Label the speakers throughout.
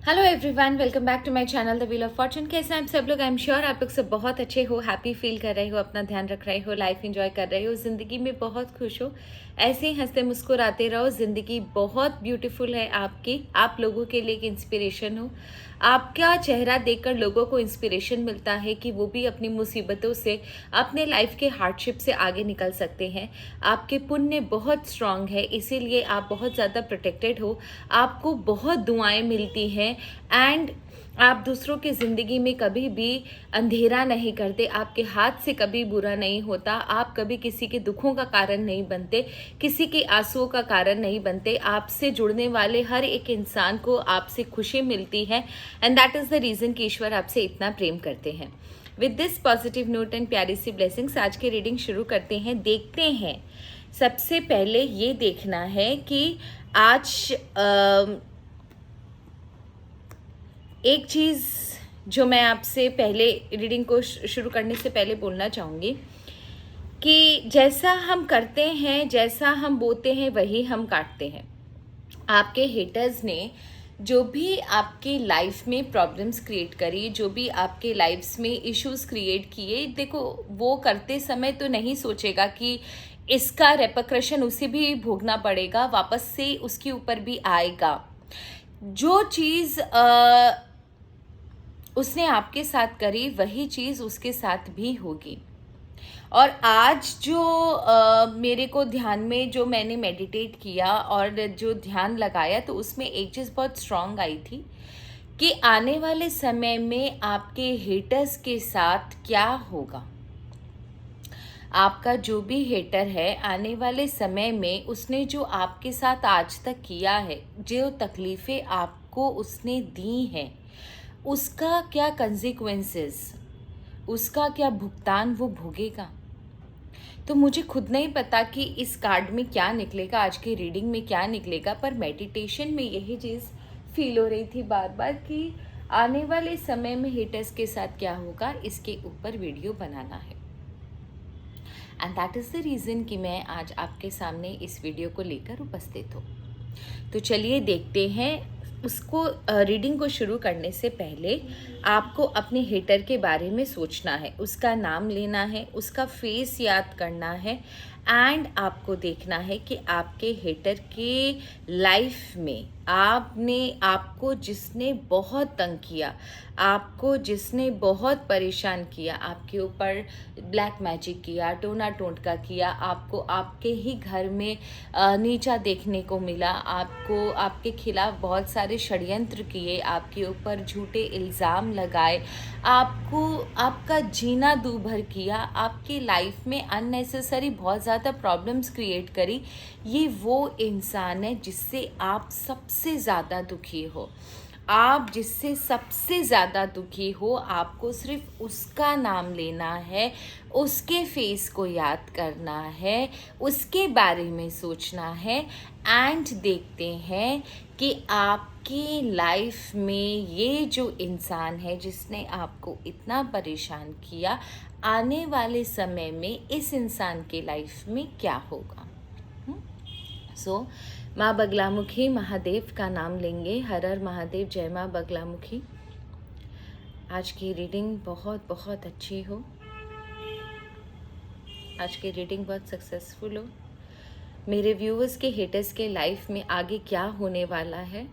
Speaker 1: Hello everyone, welcome back to my channel the wheel of fortune. कैसे हैं आप सब लोग? आई एम श्योर आप लोग सब बहुत अच्छे हो, हैप्पी फील कर रहे हो, अपना ध्यान रख रहे हो, लाइफ एंजॉय कर रहे हो, ज़िंदगी में बहुत खुश हो। ऐसे ही हंसते मुस्कुराते रहो। ज़िंदगी बहुत ब्यूटीफुल है आपकी, आप लोगों के लिए एक इंस्पिरेशन हो। आपका चेहरा देखकर लोगों को इंस्पिरेशन मिलता है कि वो भी अपनी मुसीबतों से, अपने लाइफ के हार्डशिप से आगे निकल सकते हैं। आपके पुण्य बहुत स्ट्रांग है, इसीलिए आप बहुत ज़्यादा प्रोटेक्टेड हो। आपको बहुत दुआएं मिलती हैं एंड आप दूसरों की ज़िंदगी में कभी भी अंधेरा नहीं करते। आपके हाथ से कभी बुरा नहीं होता। आप कभी किसी के दुखों का कारण नहीं बनते, किसी के आंसुओं का कारण नहीं बनते। आपसे जुड़ने वाले हर एक इंसान को आपसे खुशी मिलती है and that is the reason कि ईश्वर आपसे इतना प्रेम करते हैं। With this positive note and प्यारी सी ब्लेसिंग्स आज की रीडिंग शुरू करते हैं। देखते हैं, सबसे पहले ये देखना है कि आज एक चीज़ जो मैं आपसे पहले रीडिंग को शुरू करने से पहले बोलना चाहूँगी कि जैसा हम करते हैं, जैसा हम बोते हैं, वही हम काटते हैं। आपके हेटर्स ने जो भी आपकी लाइफ में प्रॉब्लम्स क्रिएट करी, जो भी आपके लाइफ्स में इश्यूज क्रिएट किए, देखो वो करते समय तो नहीं सोचेगा कि इसका रेपरकशन उसे भी भोगना पड़ेगा, वापस से उसके ऊपर भी आएगा। जो चीज़ उसने आपके साथ करी, वही चीज़ उसके साथ भी होगी। और आज जो मेरे को ध्यान में, जो मैंने मेडिटेट किया और जो ध्यान लगाया, तो उसमें एक चीज़ बहुत स्ट्रांग आई थी कि आने वाले समय में आपके हेटर्स के साथ क्या होगा। आपका जो भी हेटर है, आने वाले समय में उसने जो आपके साथ आज तक किया है, जो तकलीफ़ें आपको उसने दी हैं, उसका क्या कंसिक्वेंसेस, उसका क्या भुगतान वो भोगेगा। तो मुझे खुद नहीं पता कि इस कार्ड में क्या निकलेगा, आज की रीडिंग में क्या निकलेगा, पर मेडिटेशन में यही चीज़ फील हो रही थी बार बार कि आने वाले समय में हेटर्स के साथ क्या होगा, इसके ऊपर वीडियो बनाना है। And that is the reason कि मैं आज आपके सामने इस वीडियो को लेकर उपस्थित हूँ। तो चलिए देखते हैं। उसको रीडिंग को शुरू करने से पहले आपको अपने हेटर के बारे में सोचना है, उसका नाम लेना है, उसका फेस याद करना है एंड आपको देखना है कि आपके हेटर के लाइफ में आपको जिसने बहुत तंग किया, आपको जिसने बहुत परेशान किया, आपके ऊपर ब्लैक मैजिक किया, टोना टोटका किया, आपको आपके ही घर में नीचा देखने को मिला, आपको आपके खिलाफ बहुत सारे षड्यंत्र किए, आपके ऊपर झूठे इल्ज़ाम लगाए, आपको आपका जीना दूभर किया, आपकी लाइफ में अननेसेसरी बहुत ज़्यादा प्रॉब्लम्स क्रिएट करी, ये वो इंसान है जिससे आप सबसे ज़्यादा दुखी हो। आप जिससे सबसे ज़्यादा दुखी हो, आपको सिर्फ उसका नाम लेना है, उसके फेस को याद करना है, उसके बारे में सोचना है एंड देखते हैं कि आपकी लाइफ में ये जो इंसान है जिसने आपको इतना परेशान किया, आने वाले समय में इस इंसान के लाइफ में क्या होगा। सो माँ बगलामुखी महादेव का नाम लेंगे। हर हर महादेव, जय माँ बगलामुखी। आज की रीडिंग बहुत बहुत अच्छी हो, आज की रीडिंग बहुत सक्सेसफुल हो। मेरे व्यूअर्स के हेटर्स के लाइफ में आगे क्या होने वाला है,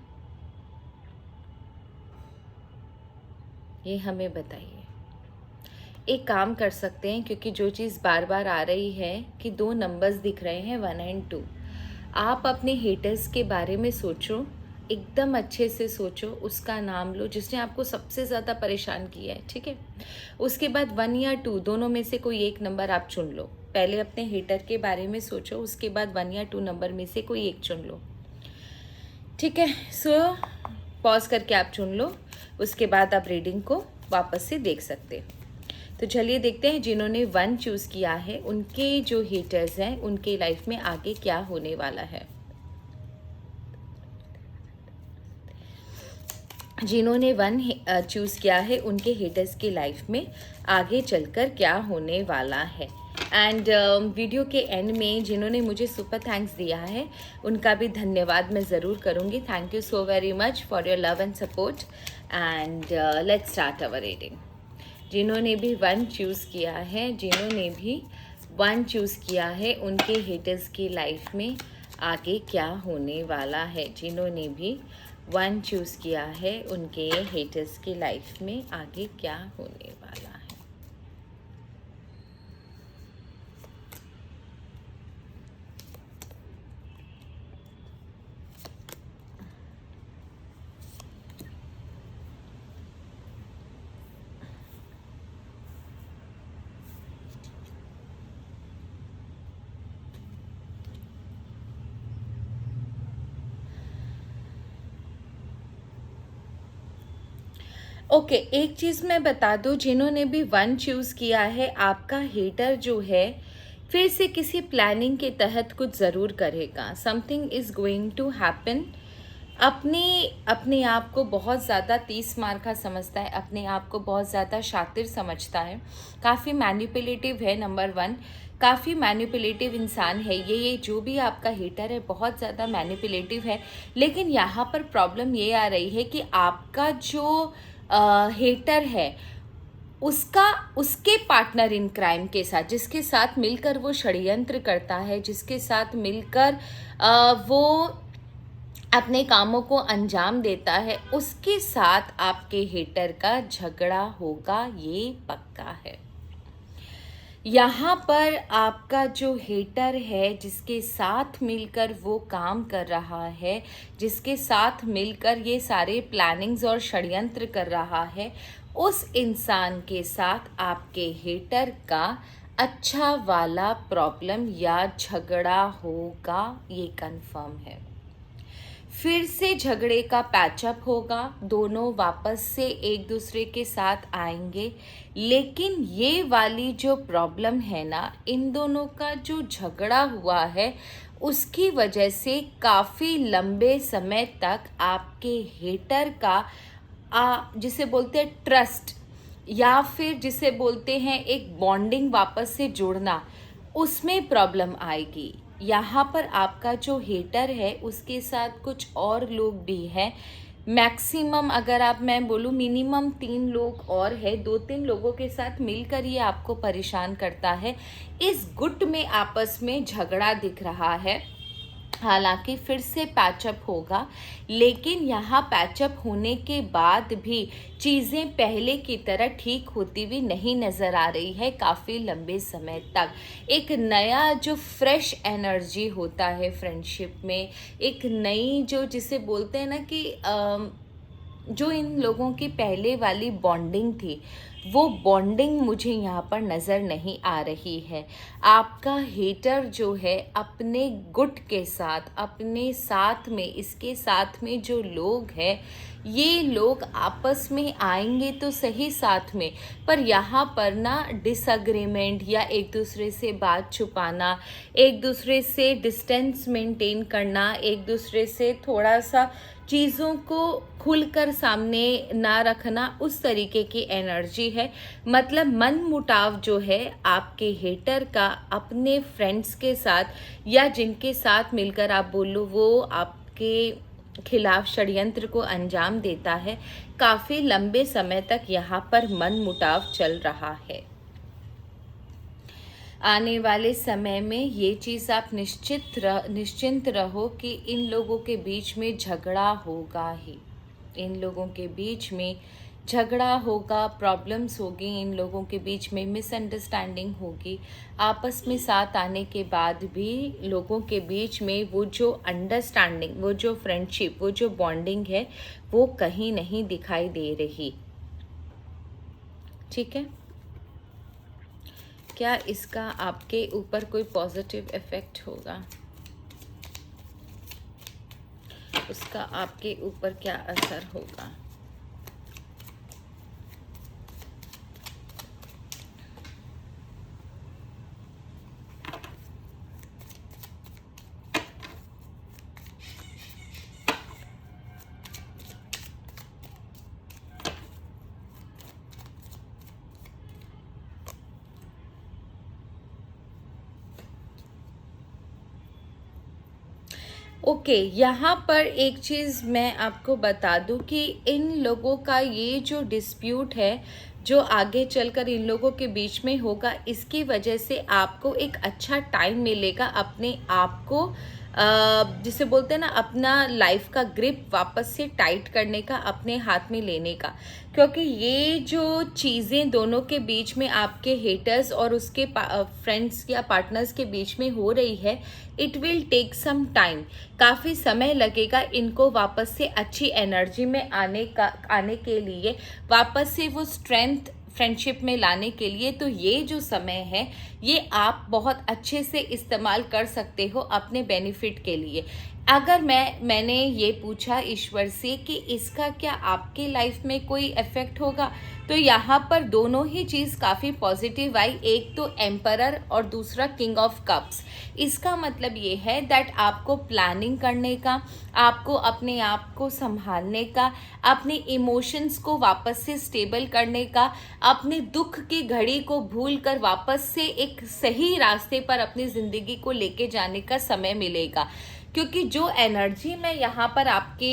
Speaker 1: ये हमें बताइए। एक काम कर सकते हैं, क्योंकि जो चीज़ बार बार आ रही है कि 2 नंबर्स दिख रहे हैं, 1 एंड 2। आप अपने हेटर्स के बारे में सोचो, एकदम अच्छे से सोचो, उसका नाम लो जिसने आपको सबसे ज़्यादा परेशान किया है, ठीक है। उसके बाद 1 या 2 दोनों में से कोई एक नंबर आप चुन लो। पहले अपने हेटर के बारे में सोचो, उसके बाद 1 या 2 नंबर में से कोई एक चुन लो, ठीक है। सो पॉज करके आप चुन लो, उसके बाद आप रीडिंग को वापस से देख सकते हो। तो चलिए देखते हैं, जिन्होंने 1 चूज़ किया है उनके जो हेटर्स हैं, उनके लाइफ में आगे क्या होने वाला है। जिन्होंने 1 चूज़ किया है, उनके हेटर्स की लाइफ में आगे चलकर क्या होने वाला है। एंड वीडियो के एंड में जिन्होंने मुझे सुपर थैंक्स दिया है उनका भी धन्यवाद मैं ज़रूर करूँगी. Thank you so very much for your love and support. And let's start our reading. जिन्होंने भी 1 चूज़ किया है, जिन्होंने भी 1 चूज़ किया है, उनके हेटर्स की लाइफ में आगे क्या होने वाला है. जिन्होंने भी 1 चूज़ किया है, उनके हेटर्स की लाइफ में आगे क्या होने वाला है. ओके, एक चीज़ मैं बता दूँ, जिन्होंने भी 1 चूज़ किया है, आपका हेटर जो है फिर से किसी प्लानिंग के तहत कुछ ज़रूर करेगा. Something is going to happen. अपने अपने आप को बहुत ज़्यादा 30 मार का समझता है, अपने आप को बहुत ज़्यादा शातिर समझता है, काफ़ी मैनिपुलेटिव है. नंबर 1, काफ़ी मैनिपुलेटिव इंसान है ये जो भी आपका हेटर है बहुत ज़्यादा मैनिपुलेटिव है. लेकिन यहाँ पर प्रॉब्लम ये आ रही है कि आपका जो हेटर है उसका उसके पार्टनर इन क्राइम के साथ, जिसके साथ मिलकर वो षड्यंत्र करता है, जिसके साथ मिलकर वो अपने कामों को अंजाम देता है, उसके साथ आपके हेटर का झगड़ा होगा, ये पक्का है. यहाँ पर आपका जो हेटर है, जिसके साथ मिलकर वो काम कर रहा है, जिसके साथ मिलकर ये सारे प्लानिंग्स और षड्यंत्र कर रहा है, उस इंसान के साथ आपके हेटर का अच्छा वाला प्रॉब्लम या झगड़ा होगा, ये कंफर्म है. फिर से झगड़े का पैचअप होगा, दोनों वापस से एक दूसरे के साथ आएंगे. लेकिन ये वाली जो प्रॉब्लम है ना, इन दोनों का जो झगड़ा हुआ है उसकी वजह से काफ़ी लंबे समय तक आपके हेटर का जिसे बोलते हैं ट्रस्ट, या फिर जिसे बोलते हैं एक बॉन्डिंग वापस से जोड़ना, उसमें प्रॉब्लम आएगी. यहाँ पर आपका जो हेटर है उसके साथ कुछ और लोग भी हैं. मैक्सिमम अगर आप मैं बोलूँ मिनिमम 3 लोग और है, 2-3 लोगों के साथ मिलकर ये आपको परेशान करता है. इस गुट में आपस में झगड़ा दिख रहा है. हालांकि फिर से पैचअप होगा, लेकिन यहाँ पैचअप होने के बाद भी चीज़ें पहले की तरह ठीक होती हुई नहीं नज़र आ रही है. काफ़ी लंबे समय तक एक नया जो फ्रेश एनर्जी होता है फ्रेंडशिप में, एक नई जो जिसे बोलते हैं ना कि जो इन लोगों की पहले वाली बॉन्डिंग थी, वो बॉन्डिंग मुझे यहाँ पर नज़र नहीं आ रही है. आपका हेटर जो है अपने गुट के साथ, अपने साथ में, इसके साथ में जो लोग हैं, ये लोग आपस में आएंगे तो सही साथ में, पर यहाँ पर ना डिसएग्रीमेंट या एक दूसरे से बात छुपाना, एक दूसरे से डिस्टेंस मेंटेन करना, एक दूसरे से थोड़ा सा चीज़ों को खुलकर सामने ना रखना, उस तरीके की एनर्जी है. मतलब मन मुटाव जो है आपके हेटर का अपने फ्रेंड्स के साथ, या जिनके साथ मिलकर आप बोलो वो आपके खिलाफ षड्यंत्र को अंजाम देता है, काफ़ी लंबे समय तक यहाँ पर मन मुटाव चल रहा है. आने वाले समय में ये चीज़ आप निश्चिंत रहो कि इन लोगों के बीच में झगड़ा होगा ही. इन लोगों के बीच में झगड़ा होगा, प्रॉब्लम्स होगी, इन लोगों के बीच में मिसअंडरस्टैंडिंग होगी. आपस में साथ आने के बाद भी लोगों के बीच में वो जो अंडरस्टैंडिंग, वो जो फ्रेंडशिप, वो जो बॉन्डिंग है, वो कहीं नहीं दिखाई दे रही. ठीक है, क्या इसका आपके ऊपर कोई पॉजिटिव इफ़ेक्ट होगा? उसका आपके ऊपर क्या असर होगा? ओके, यहाँ पर एक चीज़ मैं आपको बता दूँ कि इन लोगों का ये जो डिस्प्यूट है, जो आगे चलकर इन लोगों के बीच में होगा, इसकी वजह से आपको एक अच्छा टाइम मिलेगा अपने आप को जिसे बोलते हैं ना, अपना लाइफ का ग्रिप वापस से टाइट करने का, अपने हाथ में लेने का। क्योंकि ये जो चीज़ें दोनों के बीच में, आपके हेटर्स और उसके फ्रेंड्स या पार्टनर्स के बीच में हो रही है, it will take some time. काफ़ी समय लगेगा इनको वापस से अच्छी एनर्जी में आने के लिए, वापस से वो स्ट्रेंथ फ्रेंडशिप में लाने के लिए। तो ये जो समय है, ये आप बहुत अच्छे से इस्तेमाल कर सकते हो अपने बेनिफिट के लिए। अगर मैंने ये पूछा ईश्वर से कि इसका क्या आपके लाइफ में कोई इफेक्ट होगा, तो यहाँ पर दोनों ही चीज़ काफ़ी पॉजिटिव आई। एक तो एम्परर और दूसरा किंग ऑफ कप्स। इसका मतलब ये है दैट आपको प्लानिंग करने का, आपको अपने आप को संभालने का, अपने इमोशंस को वापस से स्टेबल करने का, अपने दुख की घड़ी को भूल कर वापस से एक सही रास्ते पर अपनी ज़िंदगी को लेके जाने का समय मिलेगा। क्योंकि जो एनर्जी मैं यहाँ पर आपके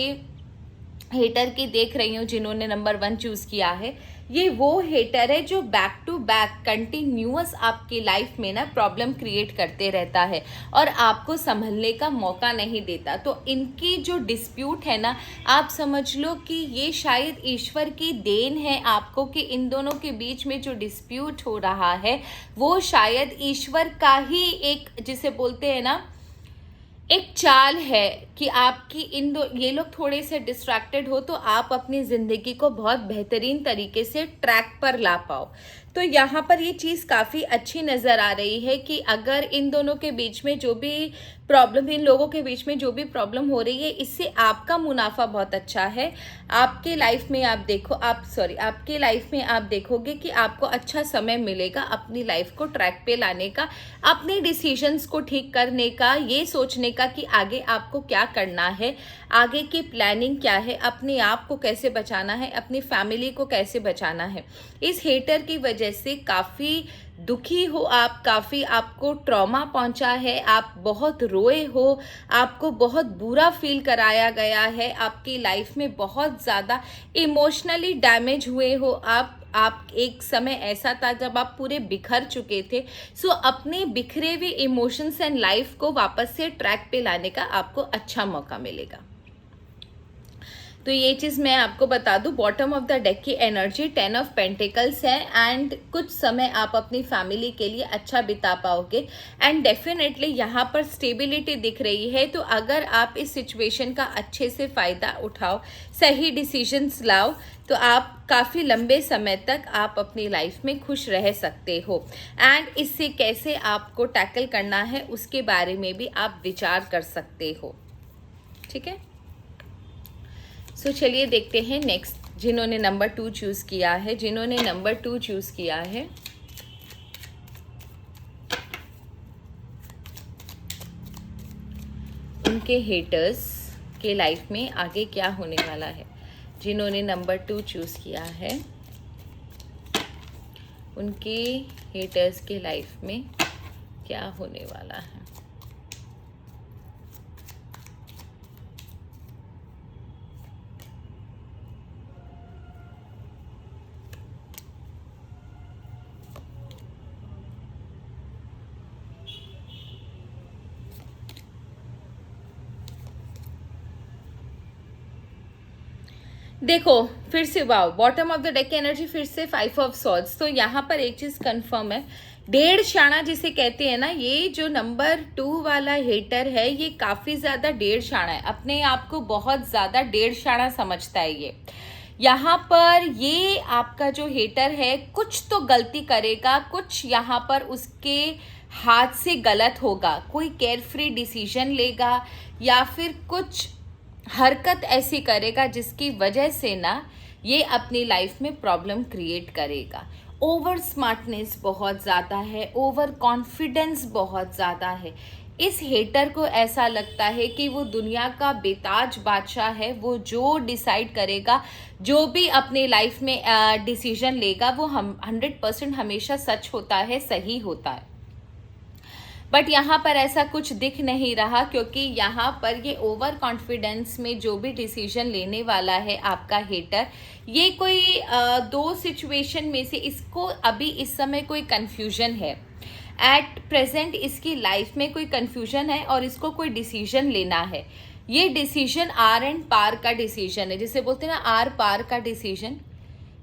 Speaker 1: हेटर की देख रही हूँ, जिन्होंने नंबर 1 चूज़ किया है, ये वो हेटर है जो बैक टू बैक कंटिन्यूअस आपकी लाइफ में ना प्रॉब्लम क्रिएट करते रहता है और आपको संभलने का मौका नहीं देता। तो इनकी जो डिस्प्यूट है ना, आप समझ लो कि ये शायद ईश्वर की देन है आपको, कि इन दोनों के बीच में जो डिस्प्यूट हो रहा है, वो शायद ईश्वर का ही एक, जिसे बोलते हैं ना, एक चाल है कि आपकी ये लोग थोड़े से डिस्ट्रैक्टेड हो तो आप अपनी ज़िंदगी को बहुत बेहतरीन तरीके से ट्रैक पर ला पाओ। तो यहाँ पर ये चीज़ काफ़ी अच्छी नज़र आ रही है कि अगर इन दोनों के बीच में जो भी प्रॉब्लम, इन लोगों के बीच में जो भी प्रॉब्लम हो रही है, इससे आपका मुनाफा बहुत अच्छा है। आपके लाइफ में आपके लाइफ में आप देखोगे कि आपको अच्छा समय मिलेगा अपनी लाइफ को ट्रैक पे लाने का, अपने डिसीजंस को ठीक करने का, ये सोचने का कि आगे आपको क्या करना है, आगे की प्लानिंग क्या है, अपने आप को कैसे बचाना है, अपनी फैमिली को कैसे बचाना है। इस हेटर की वजह से काफ़ी दुखी हो आप, काफ़ी आपको ट्रॉमा पहुंचा है, आप बहुत रोए हो, आपको बहुत बुरा फील कराया गया है, आपकी लाइफ में बहुत ज़्यादा इमोशनली डैमेज हुए हो आप एक समय ऐसा था जब आप पूरे बिखर चुके थे। सो अपने बिखरे हुए इमोशंस एंड लाइफ को वापस से ट्रैक पे लाने का आपको अच्छा मौका मिलेगा। तो ये चीज़ मैं आपको बता दूं, बॉटम ऑफ द डेक की एनर्जी 10 ऑफ पेंटिकल्स है एंड कुछ समय आप अपनी फैमिली के लिए अच्छा बिता पाओगे एंड डेफिनेटली यहाँ पर स्टेबिलिटी दिख रही है। तो अगर आप इस सिचुएशन का अच्छे से फ़ायदा उठाओ, सही डिसीजंस लाओ, तो आप काफ़ी लंबे समय तक आप अपनी लाइफ में खुश रह सकते हो। एंड इससे कैसे आपको टैकल करना है उसके बारे में भी आप विचार कर सकते हो। ठीक है, सो चलिए देखते हैं नेक्स्ट जिन्होंने नंबर 2 चूज़ किया है। जिन्होंने नंबर 2 चूज़ किया है, उनके हेटर्स के लाइफ में आगे क्या होने वाला है। जिन्होंने नंबर 2 चूज़ किया है, उनके हेटर्स के लाइफ में क्या होने वाला है। देखो फिर से wow, bottom of the deck की एनर्जी फिर से 5 ऑफ सॉर्ड्स। तो यहाँ पर एक चीज कंफर्म है, डेढ़ शाना जिसे कहते हैं ना, ये जो नंबर 2 वाला हेटर है, ये काफी ज्यादा डेढ़ शाना है, अपने आप को बहुत ज्यादा डेढ़ शाना समझता है ये। यहाँ पर ये आपका जो हेटर है कुछ तो गलती करेगा, कुछ यहाँ पर उसके हाथ से गलत होगा, कोई केयरफ्री डिसीजन लेगा या फिर कुछ हरकत ऐसी करेगा जिसकी वजह से ना ये अपनी लाइफ में प्रॉब्लम क्रिएट करेगा। ओवर स्मार्टनेस बहुत ज़्यादा है, ओवर कॉन्फिडेंस बहुत ज़्यादा है। इस हेटर को ऐसा लगता है कि वो दुनिया का बेताज बादशाह है, वो जो डिसाइड करेगा, जो भी अपने लाइफ में डिसीजन लेगा, वो 100% हमेशा सच होता है, सही होता है। बट यहाँ पर ऐसा कुछ दिख नहीं रहा, क्योंकि यहाँ पर ये ओवर कॉन्फिडेंस में जो भी डिसीजन लेने वाला है आपका हेटर, ये कोई दो सिचुएशन में से इसको अभी इस समय कोई कन्फ्यूजन है। एट प्रेजेंट इसकी लाइफ में कोई कन्फ्यूजन है और इसको कोई डिसीजन लेना है। ये डिसीजन आर एंड पार का डिसीजन है, जिसे बोलते हैं ना आर पार का डिसीजन।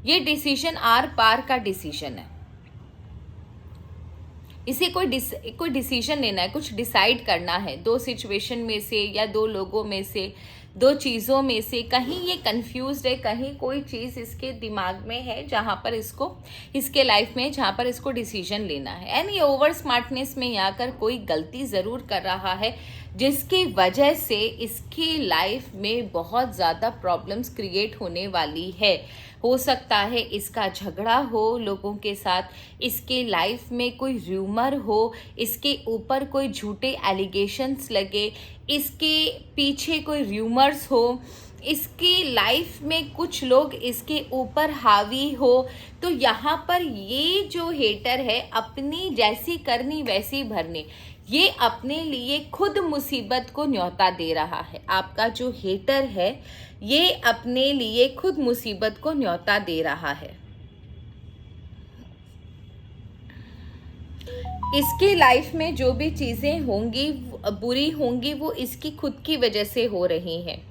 Speaker 1: ये डिसीजन आर पार का डिसीजन है। इसे कोई डिसीजन लेना है, कुछ डिसाइड करना है। दो सिचुएशन में से या दो लोगों में से, दो चीज़ों में से कहीं ये कंफ्यूज्ड है, कहीं कोई चीज़ इसके दिमाग में है जहाँ पर इसको, इसके लाइफ में जहाँ पर इसको डिसीजन लेना है। एंड ये ओवर स्मार्टनेस में आकर कोई गलती ज़रूर कर रहा है, जिसकी वजह से इसकी लाइफ में बहुत ज़्यादा प्रॉब्लम्स क्रिएट होने वाली है। हो सकता है इसका झगड़ा हो लोगों के साथ, इसके लाइफ में कोई र्यूमर हो, इसके ऊपर कोई झूठे एलिगेशंस लगे, इसके पीछे कोई र्यूमर्स हो, इसकी लाइफ में कुछ लोग इसके ऊपर हावी हो। तो यहाँ पर ये जो हेटर है, अपनी जैसी करनी वैसी भरनी, ये अपने लिए खुद मुसीबत को न्योता दे रहा है। आपका जो हेटर है ये अपने लिए खुद मुसीबत को न्योता दे रहा है। इसकी लाइफ में जो भी चीज़ें होंगी बुरी होंगी, वो इसकी खुद की वजह से हो रही हैं।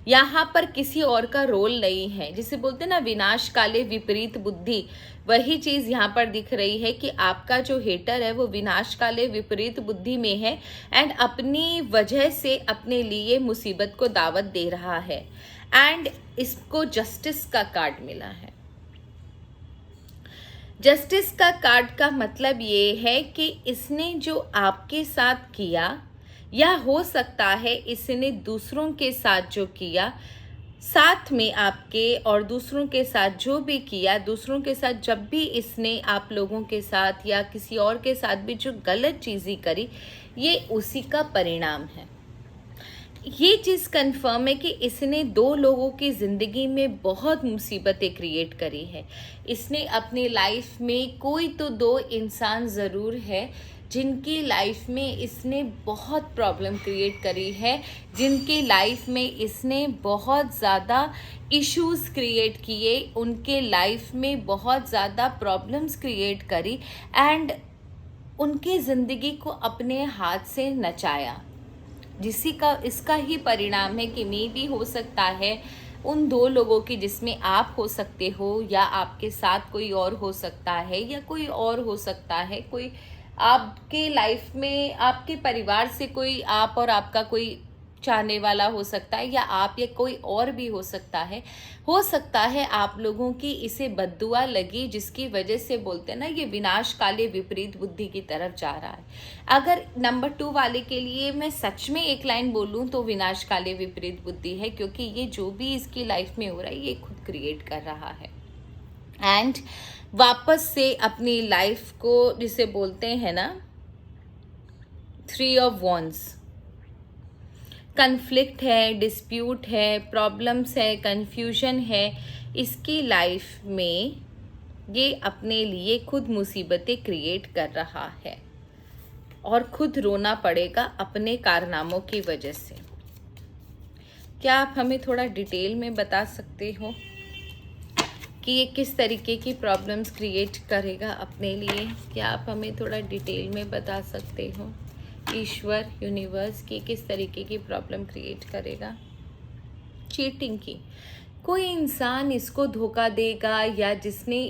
Speaker 1: यहाँ पर किसी और का रोल नहीं है। जिसे बोलते हैं ना विनाश काले विपरीत बुद्धि, वही चीज़ यहाँ पर दिख रही है कि आपका जो हेटर है वो विनाश काले विपरीत बुद्धि में है एंड अपनी वजह से अपने लिए मुसीबत को दावत दे रहा है। एंड इसको जस्टिस का कार्ड मिला है। जस्टिस का कार्ड का मतलब ये है कि इसने जो आपके साथ किया, या हो सकता है इसने दूसरों के साथ जो किया, साथ में आपके और दूसरों के साथ जो भी किया, दूसरों के साथ जब भी इसने आप लोगों के साथ या किसी और के साथ भी जो गलत चीज़ें करी, ये उसी का परिणाम है। ये चीज़ कंफर्म है कि इसने दो लोगों की ज़िंदगी में बहुत मुसीबतें क्रिएट करी है। इसने अपनी लाइफ में कोई तो दो इंसान ज़रूर है जिनकी लाइफ में इसने बहुत प्रॉब्लम क्रिएट करी है, जिनकी लाइफ में इसने बहुत ज़्यादा इश्यूज़ क्रिएट किए, उनके लाइफ में बहुत ज़्यादा प्रॉब्लम्स क्रिएट करी एंड उनके ज़िंदगी को अपने हाथ से नचाया, जिसी का इसका ही परिणाम है कि मे भी हो सकता है उन दो लोगों की, जिसमें आप हो सकते हो या आपके साथ कोई और हो सकता है या कोई और हो सकता है, कोई आपके लाइफ में आपके परिवार से कोई आप और आपका कोई चाहने वाला हो सकता है, या आप या कोई और भी हो सकता है आप लोगों की इसे बद्दुआ लगी, जिसकी वजह से बोलते हैं ना ये विनाश काले विपरीत बुद्धि की तरफ जा रहा है। अगर नंबर 2 वाले के लिए मैं सच में एक लाइन बोलूं तो विनाश काले विपरीत बुद्धि है, क्योंकि ये जो भी इसकी लाइफ में हो रहा है ये खुद क्रिएट कर रहा है एंड वापस से अपनी लाइफ को, जिसे बोलते हैं ना 3 ऑफ वॉन्ड्स, कन्फ्लिक्ट है, डिस्प्यूट है, प्रॉब्लम्स है, कन्फ्यूजन है, इसकी लाइफ में ये अपने लिए खुद मुसीबतें क्रिएट कर रहा है और खुद रोना पड़ेगा अपने कारनामों की वजह से। क्या आप हमें थोड़ा डिटेल में बता सकते हो कि ये किस तरीके की प्रॉब्लम्स क्रिएट करेगा अपने लिए? क्या आप हमें थोड़ा डिटेल में बता सकते हो ईश्वर, यूनिवर्स की किस तरीके की प्रॉब्लम क्रिएट करेगा? चीटिंग की, कोई इंसान इसको धोखा देगा या जिसने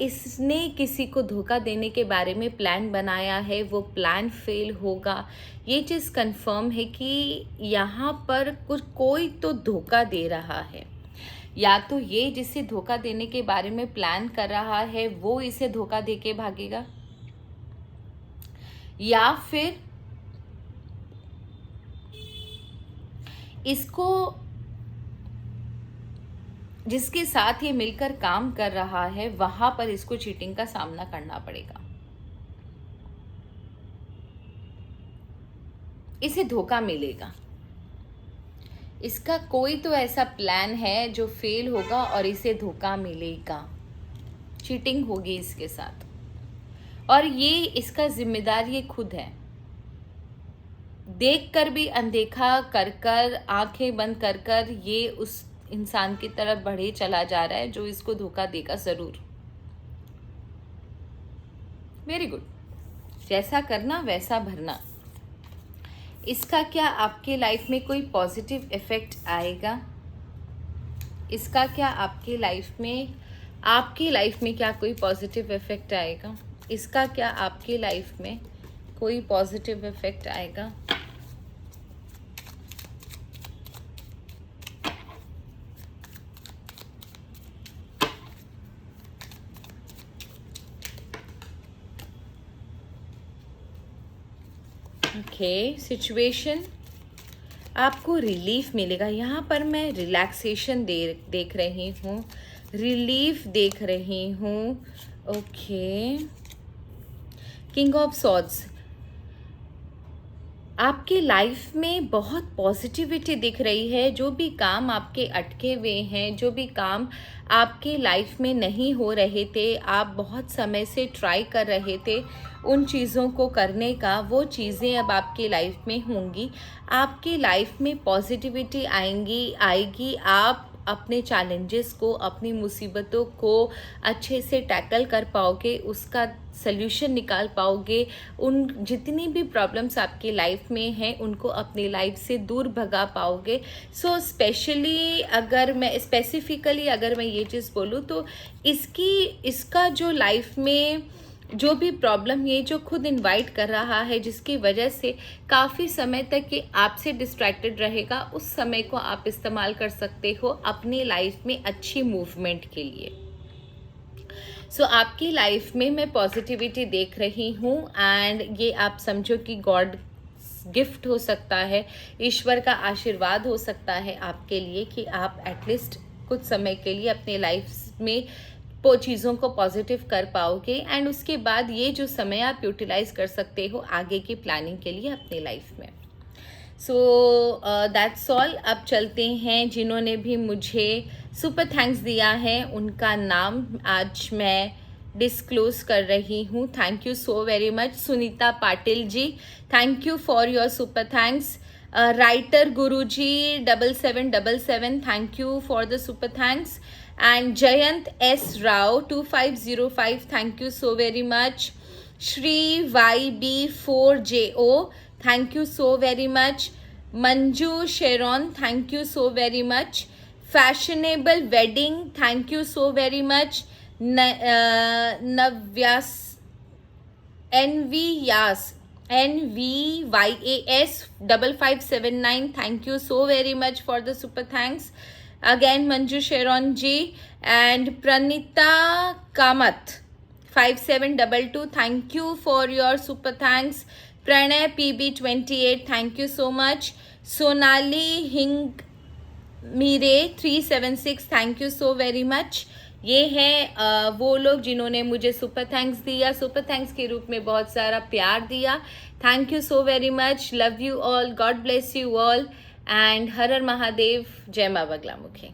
Speaker 1: इसने किसी को धोखा देने के बारे में प्लान बनाया है, वो प्लान फेल होगा। ये चीज़ कंफर्म है कि यहाँ पर कोई तो धोखा दे रहा है, या तो ये जिसे धोखा देने के बारे में प्लान कर रहा है वो इसे धोखा दे के भागेगा, या फिर इसको जिसके साथ ये मिलकर काम कर रहा है वहां पर इसको चीटिंग का सामना करना पड़ेगा, इसे धोखा मिलेगा। इसका कोई तो ऐसा प्लान है जो फेल होगा और इसे धोखा मिलेगा, चीटिंग होगी इसके साथ। और ये इसका जिम्मेदार ये खुद है। देख कर भी अनदेखा कर कर, आंखें बंद कर कर ये उस इंसान की तरफ बढ़े चला जा रहा है जो इसको धोखा देगा ज़रूर। वेरी गुड, जैसा करना वैसा भरना। इसका क्या आपके लाइफ में कोई पॉजिटिव इफेक्ट आएगा? इसका क्या आपके लाइफ में क्या कोई पॉजिटिव इफेक्ट आएगा? इसका क्या आपके लाइफ में कोई पॉजिटिव इफेक्ट आएगा? ओके, सिचुएशन आपको रिलीफ मिलेगा। यहाँ पर मैं रिलैक्सेशन देख रही हूँ, रिलीफ देख रही हूँ। ओके, किंग ऑफ सॉर्ड्स, आपके लाइफ में बहुत पॉजिटिविटी दिख रही है। जो भी काम आपके अटके हुए हैं, जो भी काम आपके लाइफ में नहीं हो रहे थे, आप बहुत समय से ट्राई कर रहे थे उन चीज़ों को करने का, वो चीज़ें अब आपके लाइफ में होंगी। आपकी लाइफ में पॉजिटिविटी आएगी। आप अपने चैलेंजेस को, अपनी मुसीबतों को अच्छे से टैकल कर पाओगे, उसका सल्यूशन निकाल पाओगे। उन जितनी भी प्रॉब्लम्स आपकी लाइफ में हैं उनको अपनी लाइफ से दूर भगा पाओगे। सो स्पेसिफिकली अगर मैं ये चीज़ बोलूँ तो इसका जो लाइफ में जो भी प्रॉब्लम ये जो खुद इनवाइट कर रहा है, जिसकी वजह से काफ़ी समय तक ये आपसे डिस्ट्रैक्टेड रहेगा, उस समय को आप इस्तेमाल कर सकते हो अपनी लाइफ में अच्छी मूवमेंट के लिए। सो आपकी लाइफ में मैं पॉजिटिविटी देख रही हूँ एंड ये आप समझो कि गॉड गिफ्ट हो सकता है, ईश्वर का आशीर्वाद हो सकता है आपके लिए कि आप एटलीस्ट कुछ समय के लिए अपने लाइफ में चीज़ों को पॉजिटिव कर पाओगे एंड उसके बाद ये जो समय आप यूटिलाइज कर सकते हो आगे की प्लानिंग के लिए अपनी लाइफ में। So that's all. अब चलते हैं, जिन्होंने भी मुझे सुपर थैंक्स दिया है उनका नाम आज मैं डिस्क्लोज कर रही हूँ। Thank you so very much. Sunita Patil ji, thank you for your super thanks. Writer Guruji 7777, thank you for the super thanks. And Jayant S. Rao 2505, thank you so very much. Shri YB4JO, thank you so very much. Manju Sharon, thank you so very much. Fashionable Wedding, thank you so very much. Navyas NVYAS 5579, thank you so very much for the super thanks. Again Manju Sharon ji and Pranita Kamath 5722, thank you for your super thanks. Pranay PB28, thank you so much. Sonali Hing Mire 376, thank you so very much. ये हैं वो लोग जिन्होंने मुझे super thanks दिया, super thanks के रूप में बहुत सारा प्यार दिया। Thank you so very much. Love you all, God bless you all and Har Har Mahadev, जय मां बगलामुखी।